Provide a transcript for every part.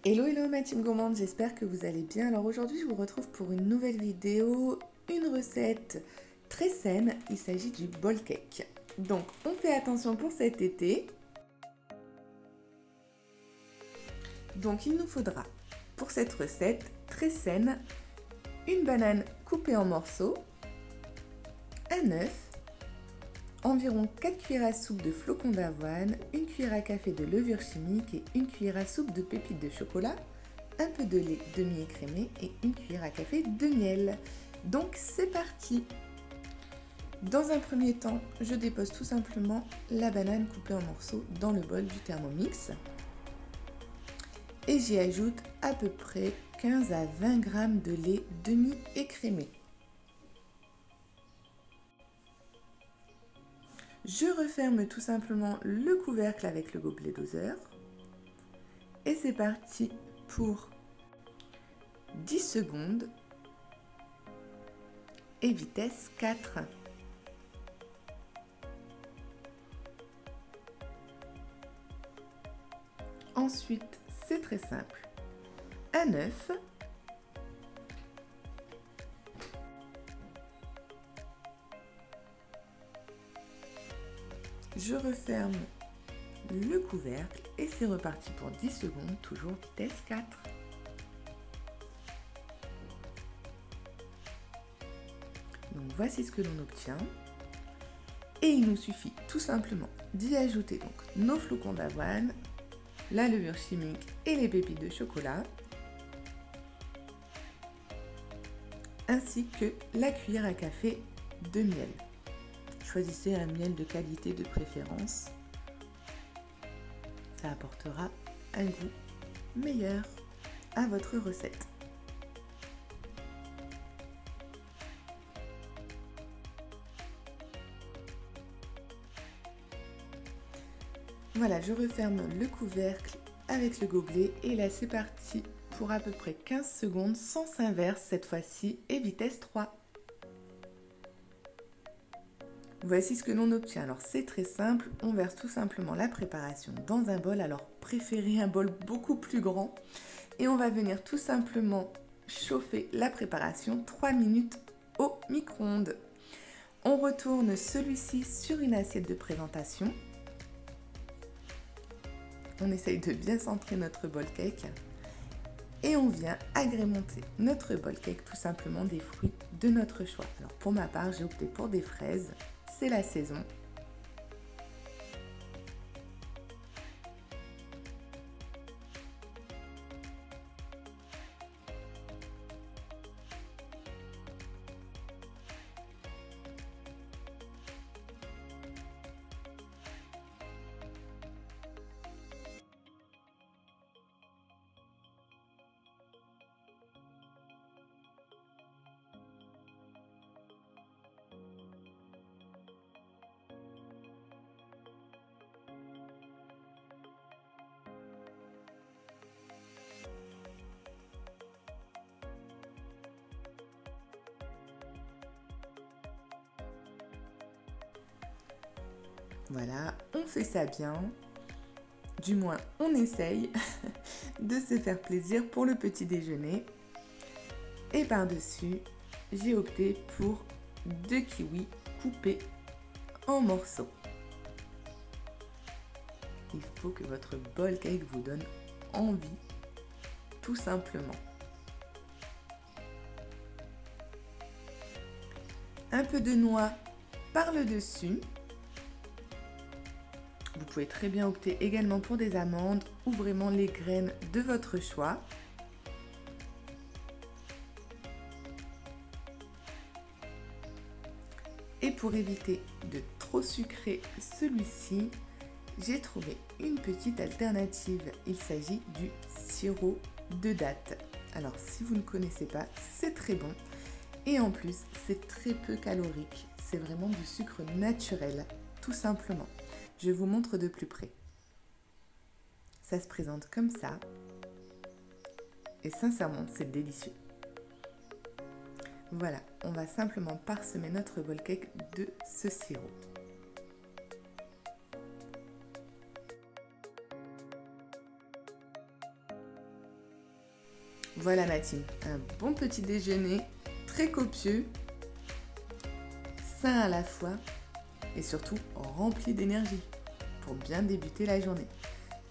Hello hello ma team gourmande, j'espère que vous allez bien. Alors aujourd'hui je vous retrouve pour une nouvelle vidéo, une recette très saine, il s'agit du bol cake. Donc on fait attention pour cet été. Donc il nous faudra pour cette recette très saine, une banane coupée en morceaux, un œuf, environ 4 cuillères à soupe de flocons d'avoine, une cuillère à café de levure chimique et une cuillère à soupe de pépites de chocolat, un peu de lait demi-écrémé et une cuillère à café de miel. Donc c'est parti! Dans un premier temps, je dépose tout simplement la banane coupée en morceaux dans le bol du Thermomix et j'y ajoute à peu près 15 à 20 g de lait demi-écrémé. Je referme tout simplement le couvercle avec le gobelet doseur et c'est parti pour 10 secondes et vitesse 4. Ensuite, c'est très simple. Un œuf, je referme le couvercle et c'est reparti pour 10 secondes, toujours vitesse 4. Donc voici ce que l'on obtient. Et il nous suffit tout simplement d'y ajouter donc nos flocons d'avoine, la levure chimique et les pépites de chocolat, ainsi que la cuillère à café de miel. Choisissez un miel de qualité de préférence, ça apportera un goût meilleur à votre recette. Voilà, je referme le couvercle avec le gobelet et là c'est parti pour à peu près 15 secondes, sens inverse cette fois-ci et vitesse 3. Voici ce que l'on obtient. Alors c'est très simple, on verse tout simplement la préparation dans un bol. Alors préférez un bol beaucoup plus grand et on va venir tout simplement chauffer la préparation 3 minutes au micro-ondes. On retourne celui-ci sur une assiette de présentation. On essaye de bien centrer notre bol cake et on vient agrémenter notre bol cake tout simplement des fruits de notre choix. Alors pour ma part, j'ai opté pour des fraises, c'est la saison. Voilà, on fait ça bien, du moins on essaye de se faire plaisir pour le petit déjeuner. Et par-dessus, j'ai opté pour 2 kiwis coupés en morceaux. Il faut que votre bol cake vous donne envie, tout simplement. Un peu de noix par le dessus. Vous pouvez très bien opter également pour des amandes ou vraiment les graines de votre choix. Et pour éviter de trop sucrer celui-ci, j'ai trouvé une petite alternative. Il s'agit du sirop de date. Alors si vous ne connaissez pas, c'est très bon. Et en plus, c'est très peu calorique. C'est vraiment du sucre naturel, tout simplement. Je vous montre de plus près. Ça se présente comme ça. Et sincèrement, c'est délicieux. Voilà, on va simplement parsemer notre bol cake de ce sirop. Voilà ma team, un bon petit déjeuner, très copieux, sain à la fois et surtout rempli d'énergie pour bien débuter la journée.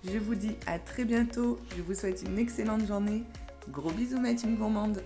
Je vous dis à très bientôt, je vous souhaite une excellente journée. Gros bisous ma team gourmande.